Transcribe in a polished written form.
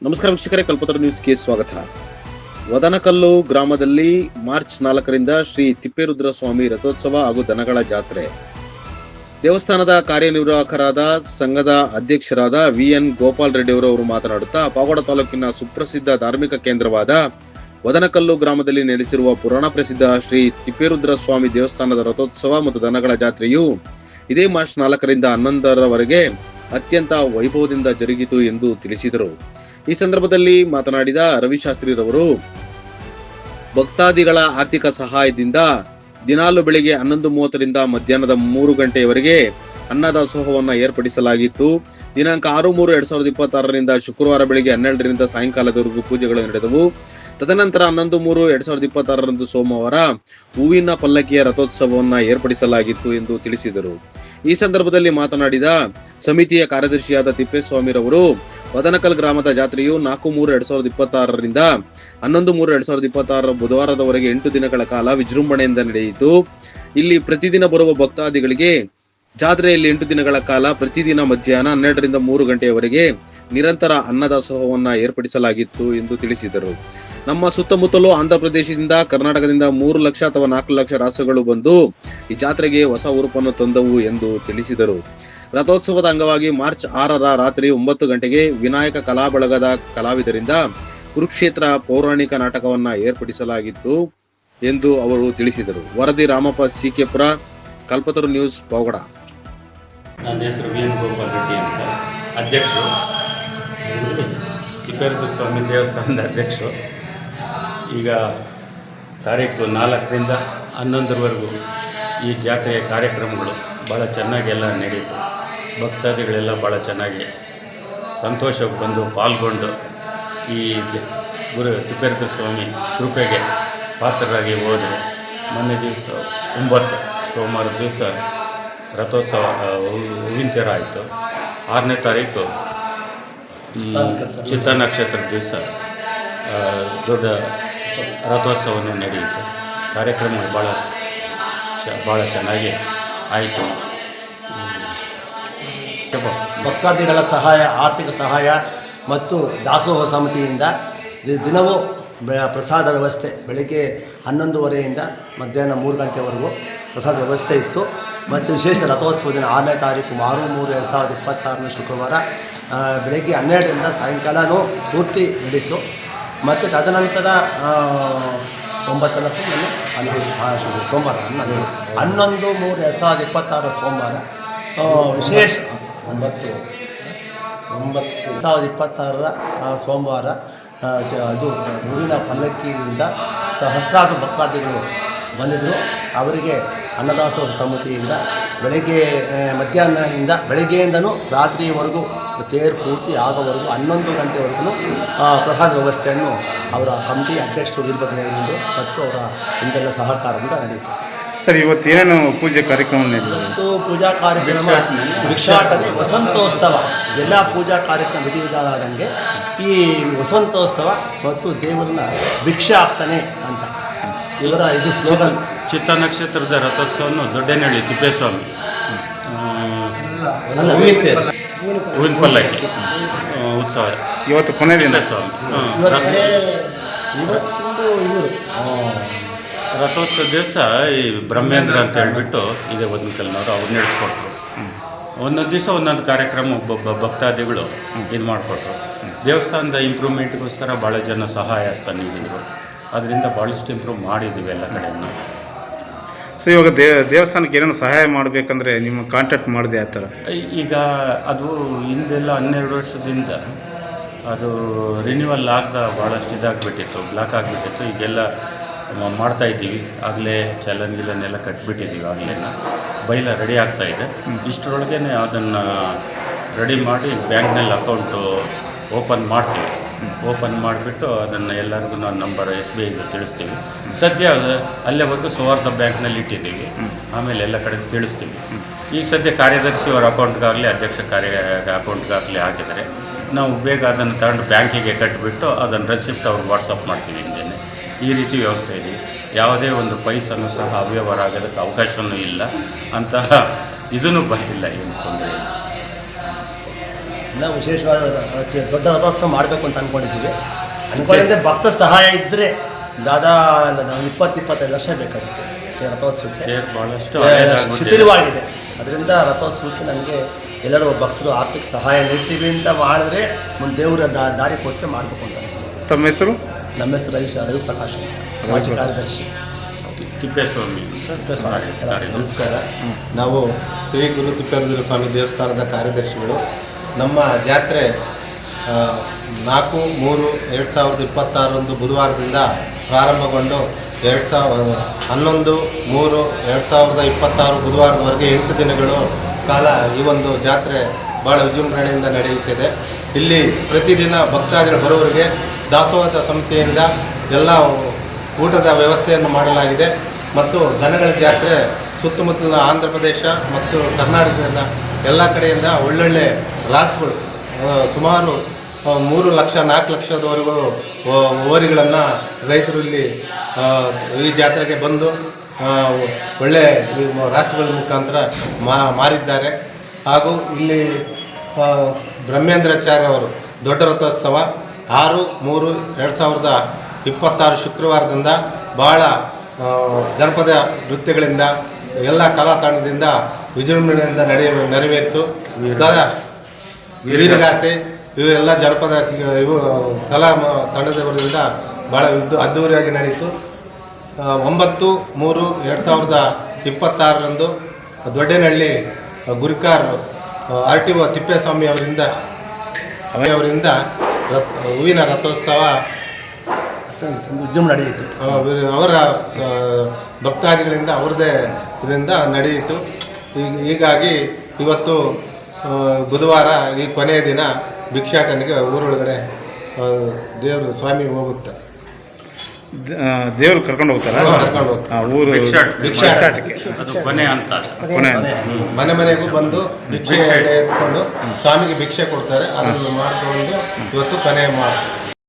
ನಮಸ್ಕಾರ ವೀಕ್ಷಕರೇ, ಕಲ್ಪತರು ನ್ಯೂಸ್ಗೆ ಸ್ವಾಗತ. ವದನಕಲ್ಲು ಗ್ರಾಮದಲ್ಲಿ ಮಾರ್ಚ್ 4ರಿಂದ ಶ್ರೀ ತಿಪ್ಪೇರುದ್ರ ಸ್ವಾಮಿ ರಥೋತ್ಸವ ಹಾಗೂ ದನಗಳ ಜಾತ್ರೆ. ದೇವಸ್ಥಾನದ ಕಾರ್ಯನಿರ್ವಾಹಕರಾದ ಸಂಘದ ಅಧ್ಯಕ್ಷರಾದ VN ಗೋಪಾಲ್ ರೆಡ್ಡಿ ಅವರು ಮಾತನಾಡುತ್ತಾ, ಪಾವಗಡ ತಾಲೂಕಿನ ಸುಪ್ರಸಿದ್ಧ ಧಾರ್ಮಿಕ ಕೇಂದ್ರವಾದ ವದನಕಲ್ಲು ಗ್ರಾಮದಲ್ಲಿ ನೆಲೆಸಿರುವ ಪುರಾಣ ಪ್ರಸಿದ್ಧ ಶ್ರೀ ತಿಪ್ಪೇರುದ್ರ ಸ್ವಾಮಿ ದೇವಸ್ಥಾನದ ರಥೋತ್ಸವ ಮತ್ತು ದನಗಳ ಜಾತ್ರೆಯು ಇದೇ ಮಾರ್ಚ್ 4ರಿಂದ 11ರವರೆಗೆ ಅತ್ಯಂತ ವೈಭವದಿಂದ ಜರುಗಿತು ಎಂದು ತಿಳಿಸಿದರು. ಈ ಸಂದರ್ಭದಲ್ಲಿ ಮಾತನಾಡಿದ ರವಿಶಾಸ್ತ್ರಿರವರು, ಭಕ್ತಾದಿಗಳ ಆರ್ಥಿಕ ಸಹಾಯದಿಂದ ದಿನಾಲು ಬೆಳಿಗ್ಗೆ 11:30ರಿಂದ ಮಧ್ಯಾಹ್ನದ 3 ಗಂಟೆಯವರೆಗೆ ಅನ್ನದಾಸೋಹವನ್ನು ಏರ್ಪಡಿಸಲಾಗಿತ್ತು. ದಿನಾಂಕ 6/3/2026ರಿಂದ ಶುಕ್ರವಾರ ಬೆಳಿಗ್ಗೆ 12ರಿಂದ ಸಾಯಂಕಾಲದವರೆಗೂ ಪೂಜೆಗಳು ನಡೆದವು. ತದನಂತರ 11/3/2026ರಂದು ಸೋಮವಾರ ಹೂವಿನ ಪಲ್ಲಕ್ಕಿಯ ರಥೋತ್ಸವವನ್ನು ಏರ್ಪಡಿಸಲಾಗಿತ್ತು ಎಂದು ತಿಳಿಸಿದರು. ಈ ಸಂದರ್ಭದಲ್ಲಿ ಮಾತನಾಡಿದ ಸಮಿತಿಯ ಕಾರ್ಯದರ್ಶಿಯಾದ ತಿಪ್ಪೇಸ್ವಾಮಿರವರು, ವದನಕಲ್ ಗ್ರಾಮದ ಜಾತ್ರೆಯು 4/3/2026ರಿಂದ 11/3/2026 ಬುಧವಾರದವರೆಗೆ 8 ದಿನಗಳ ಕಾಲ ವಿಜೃಂಭಣೆಯಿಂದ ನಡೆಯಿತು. ಇಲ್ಲಿ ಪ್ರತಿದಿನ ಬರುವ ಭಕ್ತಾದಿಗಳಿಗೆ ಜಾತ್ರೆಯಲ್ಲಿ 8 ದಿನಗಳ ಕಾಲ ಪ್ರತಿದಿನ ಮಧ್ಯಾಹ್ನ 12ರಿಂದ 3 ಗಂಟೆಯವರೆಗೆ ನಿರಂತರ ಅನ್ನದಾಸೋಹವನ್ನು ಏರ್ಪಡಿಸಲಾಗಿತ್ತು ಎಂದು ತಿಳಿಸಿದರು. ನಮ್ಮ ಸುತ್ತಮುತ್ತಲೂ ಆಂಧ್ರ ಪ್ರದೇಶದಿಂದ, ಕರ್ನಾಟಕದಿಂದ 3 ಲಕ್ಷ ಅಥವಾ 4 ಲಕ್ಷ ರಾಸುಗಳು ಬಂದು ಈ ಜಾತ್ರೆಗೆ ಹೊಸ ಉರುಪನ್ನು ತಂದವು ಎಂದು ತಿಳಿಸಿದರು. ರಥೋತ್ಸವದ ಅಂಗವಾಗಿ ಮಾರ್ಚ್ 6ರ ರಾತ್ರಿ 9 ಗಂಟೆಗೆ ವಿನಾಯಕ ಕಲಾ ಬಳಗದ ಕಲಾವಿದರಿಂದ ಕುರುಕ್ಷೇತ್ರ ಪೌರಾಣಿಕ ನಾಟಕವನ್ನು ಏರ್ಪಡಿಸಲಾಗಿತ್ತು ಎಂದು ಅವರು ತಿಳಿಸಿದರು. ವರದಿ ರಾಮಪ್ಪ ಸಿಕೆಪುರ, ಕಲ್ಪತರು ನ್ಯೂಸ್, ಪಾವಗಡ. ನನ್ನ ಹೆಸರು VN ಗೋಪಾಲ್ ರೆಡ್ಡಿ ಅಂತ, ಅಧ್ಯಕ್ಷರು, ತಿಪ್ಪೇರುದ್ರ ಸ್ವಾಮಿ ದೇವಸ್ಥಾನದ ಅಧ್ಯಕ್ಷರು. ಈಗ ತಾರೀಕು 4ರಿಂದ 11ರವರೆಗೂ ಈ ಜಾತ್ರೆಯ ಕಾರ್ಯಕ್ರಮಗಳು ಭಾಳ ಚೆನ್ನಾಗಿ ಎಲ್ಲ ನಡೀತು. ಭಕ್ತಾದಿಗಳೆಲ್ಲ ಭಾಳ ಚೆನ್ನಾಗಿ ಸಂತೋಷಕ್ಕೆ ಬಂದು ಪಾಲ್ಗೊಂಡು ಈ ಗುರು ತಿಪ್ಪೇರುದ್ರ ಸ್ವಾಮಿ ಕೃಪೆಗೆ ಪಾತ್ರರಾಗಿ ಹೋದರು. ಮೊನ್ನೆ ದಿವಸ 9 ಸೋಮವಾರ ದಿವಸ ರಥೋತ್ಸವ ಹೂವಿನ ತೇರ ಆಯಿತು. 6ನೇ ತಾರೀಕು ಚಿತ್ತ ನಕ್ಷತ್ರದ ದಿವಸ ದೊಡ್ಡ ರಥೋತ್ಸವವನ್ನು ನಡೆಯಿತು. ಕಾರ್ಯಕ್ರಮಗಳು ಭಾಳ ಚೆನ್ನಾಗಿ ಆಯಿತು. ಭಕ್ತಾದಿಗಳ ಸಹಾಯ, ಆರ್ಥಿಕ ಸಹಾಯ ಮತ್ತು ದಾಸೋಹ ಸಮಿತಿಯಿಂದ ದಿನವೂ ಪ್ರಸಾದ ವ್ಯವಸ್ಥೆ ಬೆಳಗ್ಗೆ 11:30ರಿಂದ ಮಧ್ಯಾಹ್ನ 3 ಗಂಟೆವರೆಗೂ ಪ್ರಸಾದ ವ್ಯವಸ್ಥೆ ಇತ್ತು. ಮತ್ತು ವಿಶೇಷ ರಥೋತ್ಸವ ದಿನ 6ನೇ ತಾರೀಕು 6/3/2026 ಶುಕ್ರವಾರ ಬೆಳಗ್ಗೆ 12ರಿಂದ ಸಾಯಂಕಾಲವೂ ಪೂರ್ತಿ ನಡೀತು. ಮತ್ತು ತದನಂತರ 9 ಸೋಮವಾರ 11/3/2026 ಸೋಮವಾರ ವಿಶೇಷ 2026 ಸೋಮವಾರ ಅದು ಹೂವಿನ ಪಲ್ಲಕ್ಕಿಯಿಂದ ಸಹಸ್ರಾರು ಭಕ್ತಾದಿಗಳು ಬಂದಿದ್ದರು. ಅವರಿಗೆ ಅನ್ನದಾಸೋಹ ಸಮಿತಿಯಿಂದ ಬೆಳಗ್ಗೆ ಮಧ್ಯಾಹ್ನದಿಂದ ಬೆಳಗ್ಗೆಯಿಂದನೂ ರಾತ್ರಿಯವರೆಗೂ ತೇರು ಪೂರ್ತಿ ಆಗೋವರೆಗೂ 11 ಗಂಟೆವರೆಗೂ ಪ್ರಸಾದ ವ್ಯವಸ್ಥೆಯನ್ನು ಅವರ ಕಮಿಟಿ ಅಧ್ಯಕ್ಷರು ವೀರಭದ್ರೇಗೌಡರು ಮತ್ತು ಅವರ ಹಿಂದೆಲ್ಲ ಸಹಕಾರದಿಂದ ನಡೆಯಿತು. ಸರ್, ಇವತ್ತು ಏನೇನು ಪೂಜೆ ಕಾರ್ಯಕ್ರಮ ನಡೆಯಿತು? ಮತ್ತು ಪೂಜಾ ಕಾರ್ಯಕ್ರಮ ಭಿಕ್ಷಾಟನೆ, ವಸಂತೋತ್ಸವ, ಎಲ್ಲ ಪೂಜಾ ಕಾರ್ಯಕ್ರಮ ವಿಧಿವಿಧಾನ ಆದಂಗೆ ಈ ವಸಂತೋತ್ಸವ ಮತ್ತು ದೇವರನ್ನ ಭಿಕ್ಷೆ ಹಾಕ್ತಾನೆ ಅಂತ ಇವರ ಇದು ಸ್ಲೋಗನ್. ಚಿತ್ತ ನಕ್ಷತ್ರದ ರಥೋತ್ಸವವನ್ನು ದೊಡ್ಡನಹಳ್ಳಿ ತಿಪ್ಪೇಸ್ವಾಮಿ ಹೂವಿನ ಪಲ್ಲಕ್ಕಿ ಉತ್ಸವ ಇವತ್ತು ಕೊನೆ ದಿನ. ಸ್ವಾಮಿ ಇವತ್ತಿಂದು ಇವರು ರಥೋತ್ಸವ ದಿವಸ ಈ ಬ್ರಹ್ಮೇಂದ್ರ ಅಂತ ಹೇಳ್ಬಿಟ್ಟು ಇದೇ ವದನಕಲ್ನವರು ಅವ್ರು ನಡೆಸ್ಕೊಟ್ರು. ಒಂದೊಂದು ದಿವಸ ಒಂದೊಂದು ಕಾರ್ಯಕ್ರಮ ಒಬ್ಬೊಬ್ಬ ಭಕ್ತಾದಿಗಳು ಇದು ಮಾಡಿಕೊಟ್ರು. ದೇವಸ್ಥಾನದ ಇಂಪ್ರೂವ್ಮೆಂಟ್ಗೋಸ್ಕರ ಭಾಳ ಜನ ಸಹಾಯ ಹಸ್ತ ನೀಡಿದರು. ಅದರಿಂದ ಭಾಳಷ್ಟು ಇಂಪ್ರೂವ್ ಮಾಡಿದ್ದೀವಿ ಎಲ್ಲ ಕಡೆಯನ್ನು. ಸೊ ಇವಾಗ ದೇವಸ್ಥಾನಕ್ಕೆ ಏನೇನು ಸಹಾಯ ಮಾಡಬೇಕಂದ್ರೆ ನಿಮ್ಮ ಕಾಂಟ್ಯಾಕ್ಟ್ ಮಾಡಿದೆ ಆ ಥರ? ಈಗ ಅದು ಹಿಂದೆಲ್ಲ 12 ವರ್ಷದಿಂದ ಅದು ರಿನ್ಯೂವಲ್ ಆಗದ ಭಾಳಷ್ಟು ಇದಾಗಿಬಿಟ್ಟಿತ್ತು, ಬ್ಲಾಕ್ ಆಗಿಬಿಟ್ಟಿತ್ತು. ಈಗೆಲ್ಲ ಮಾಡ್ತಾಯಿದ್ದೀವಿ. ಆಗಲೇ ಚಲನ್ಗಿಲನ್ನೆಲ್ಲ ಕಟ್ಬಿಟ್ಟಿದ್ದೀವಿ. ಆಗಲೇನ ಬೈಲ ರೆಡಿ ಆಗ್ತಾಯಿದೆ. ಇಷ್ಟರೊಳಗೇ ಅದನ್ನು ರೆಡಿ ಮಾಡಿ ಬ್ಯಾಂಕ್ನಲ್ಲಿ ಅಕೌಂಟು ಓಪನ್ ಮಾಡ್ತೀವಿ. ಓಪನ್ ಮಾಡಿಬಿಟ್ಟು ಅದನ್ನು ಎಲ್ಲರಿಗೂ ನಾವು ನಂಬರ್ SBI ತಿಳಿಸ್ತೀವಿ. ಸದ್ಯ ಅಲ್ಲಿವರೆಗೂ ಸೌಹಾರ್ದ ಬ್ಯಾಂಕ್ನಲ್ಲಿ ಇಟ್ಟಿದ್ದೀವಿ. ಆಮೇಲೆ ಎಲ್ಲ ಕಡೆ ತಿಳಿಸ್ತೀವಿ. ಈಗ ಸದ್ಯ ಕಾರ್ಯದರ್ಶಿಯವರ ಅಕೌಂಟ್ಗಾಗಲಿ ಅಧ್ಯಕ್ಷ ಅಕೌಂಟ್ಗಾಗಲಿ ಹಾಕಿದರೆ ನಾವು ಬೇಗ ಅದನ್ನು ತಗೊಂಡು ಬ್ಯಾಂಕಿಗೆ ಕಟ್ಟಿಬಿಟ್ಟು ಅದನ್ನು ರೆಸಿಪ್ಟ್ ಅವ್ರಿಗೆ ವಾಟ್ಸಪ್ ಮಾಡ್ತೀವಿ. ಹಿಂದೆ ಈ ರೀತಿ ವ್ಯವಸ್ಥೆ ಇದೆ. ಯಾವುದೇ ಒಂದು ಪೈಸನ್ನು ಸಹ ಅವ್ಯವಹಾರ ಆಗೋದಕ್ಕೆ ಅವಕಾಶವೂ ಇಲ್ಲ. ಅಂತಹ ಇದೂ ಬಂದಿಲ್ಲ, ಏನು ತೊಂದರೆ ಇಲ್ಲ. ದಿನ ವಿಶೇಷವಾದ ದೊಡ್ಡ ರಥೋತ್ಸವ ಮಾಡಬೇಕು ಅಂತ ಅಂದ್ಕೊಂಡಿದ್ದೀವಿ. ಅಂದ್ಕೊಂಡಿದ್ದೆ ಭಕ್ತ ಸಹಾಯ ಇದ್ದರೆ ದಾದಾ 20-25 ಲಕ್ಷ ಬೇಕಾಗುತ್ತೆ ರಥೋತ್ಸವಕ್ಕೆ. ತೇರು ಭಾಳಷ್ಟು ಹಳೇದಾಗ್ಬಿಟ್ಟಿದೆ. ಶಿಥಿಲವಾಗಿದೆ. ಅದರಿಂದ ರಥೋತ್ಸವಕ್ಕೆ ನಮಗೆ ಎಲ್ಲರೂ ಭಕ್ತರು ಆರ್ಥಿಕ ಸಹಾಯ ನೀಡ್ತೀವಿ ಅಂತ ಮಾಡಿದ್ರೆ ಮುಂದೆ ದೇವರ ದಾರಿ ಕೊಟ್ಟರೆ ಮಾಡಬೇಕು ಅಂತ ಅಂದ್ಕೊಂಡಿದ್ದೀವಿ. ತಮ್ಮ ಹೆಸರು? ನಮ್ಮ ಹೆಸರು ರವಿಪ್ರಕಾಶ್ ಅಂತ, ಮಾಜಿ ಕಾರ್ಯದರ್ಶಿ. ತಿಪ್ಪೇಸ್ವಾಮಿ ನಮಸ್ಕಾರ. ನಾವು ಶ್ರೀ ಗುರು ತಿಪ್ಪೇರುದ್ರ ಸ್ವಾಮಿ ದೇವಸ್ಥಾನದ ಕಾರ್ಯದರ್ಶಿಗಳು. ನಮ್ಮ ಜಾತ್ರೆ 4/3/2026 ಬುಧವಾರದಿಂದ ಪ್ರಾರಂಭಗೊಂಡು 11/3/2026 ಬುಧವಾರದವರೆಗೆ 8 ದಿನಗಳು ಕಾಲ ಈ ಒಂದು ಜಾತ್ರೆ ಭಾಳ ವಿಜೃಂಭಣೆಯಿಂದ ನಡೆಯುತ್ತಿದೆ. ಇಲ್ಲಿ ಪ್ರತಿದಿನ ಭಕ್ತಾದಿಗಳು ಬರೋವರಿಗೆ ದಾಸೋಹದ ಸಂಸ್ಥೆಯಿಂದ ಎಲ್ಲ ಊಟದ ವ್ಯವಸ್ಥೆಯನ್ನು ಮಾಡಲಾಗಿದೆ. ಮತ್ತು ದನಗಳ ಜಾತ್ರೆ ಸುತ್ತಮುತ್ತಲಿನ ಆಂಧ್ರ ಪ್ರದೇಶ ಮತ್ತು ಕರ್ನಾಟಕದ ಎಲ್ಲ ಕಡೆಯಿಂದ ಒಳ್ಳೊಳ್ಳೆ ರಾಸುಗಳು ಸುಮಾರು 3 ಲಕ್ಷ 4 ಲಕ್ಷದವರೆಗೂ ಓರಿಗಳನ್ನು ರೈತರು ಇಲ್ಲಿ ಈ ಜಾತ್ರೆಗೆ ಬಂದು ಒಳ್ಳೆ ರಾಸುಗಳ ಮುಖಾಂತರ ಮಾರಿದ್ದಾರೆ. ಹಾಗೂ ಇಲ್ಲಿ ಬ್ರಹ್ಮೇಂದ್ರಾಚಾರ್ಯ ಅವರು ದೊಡ್ಡ ರಥೋತ್ಸವ 6/3/2026 ಶುಕ್ರವಾರದಿಂದ ಭಾಳ ಜನಪದ ನೃತ್ಯಗಳಿಂದ ಎಲ್ಲ ಕಲಾ ತಂಡದಿಂದ ವಿಜೃಂಭಣೆಯಿಂದ ನೆರವೇರಿತು. ವೀರಗಾಸೆ ಇವೆಲ್ಲ ಜನಪದ ಇವು ಕಲಾ ತಂಡದವರಿಂದ ಭಾಳ ಅದ್ದೂರಿಯಾಗಿ ನಡೆಯಿತು. 9/3/2026 ದೊಡ್ಡೇನಹಳ್ಳಿ ಗುರಿಕಾರ್ RTO ತಿಪ್ಪೇಸ್ವಾಮಿ ಅವರಿಂದ ಹೂವಿನ ರಥೋತ್ಸವ ವಿಜೃಂಭಣೆ ನಡೆಯಿತು. ಅವರ ಭಕ್ತಾದಿಗಳಿಂದ ಅವ್ರದ್ದೇ ಇದರಿಂದ ನಡೆಯಿತು. ಹೀಗಾಗಿ ಇವತ್ತು ಬುಧವಾರ ಈ ಕೊನೆಯ ದಿನ ಭಿಕ್ಷಾಟನೆಗೆ ಊರೊಳಗಡೆ ದೇವರು ಸ್ವಾಮಿ ಹೋಗುತ್ತಾರೆ. ದೇವರು ಕರ್ಕೊಂಡು ಹೋಗ್ತಾರ? ಕರ್ಕೊಂಡು ಹೋಗ್ತಾರೆ. ಊರು ಭಿಕ್ಷಾಟಕ್ಕೆ ಅದು ಕೊನೆ ಅಂತ. ಮನೆಗೂ ಬಂದು ಭಿಕ್ಷೆ ಎತ್ಕೊಂಡು ಸ್ವಾಮಿಗೆ ಭಿಕ್ಷೆ ಕೊಡ್ತಾರೆ. ಅದನ್ನು ಮಾಡಿಕೊಂಡು ಇವತ್ತು ಕೊನೆ ಮಾಡ್ತಾರೆ.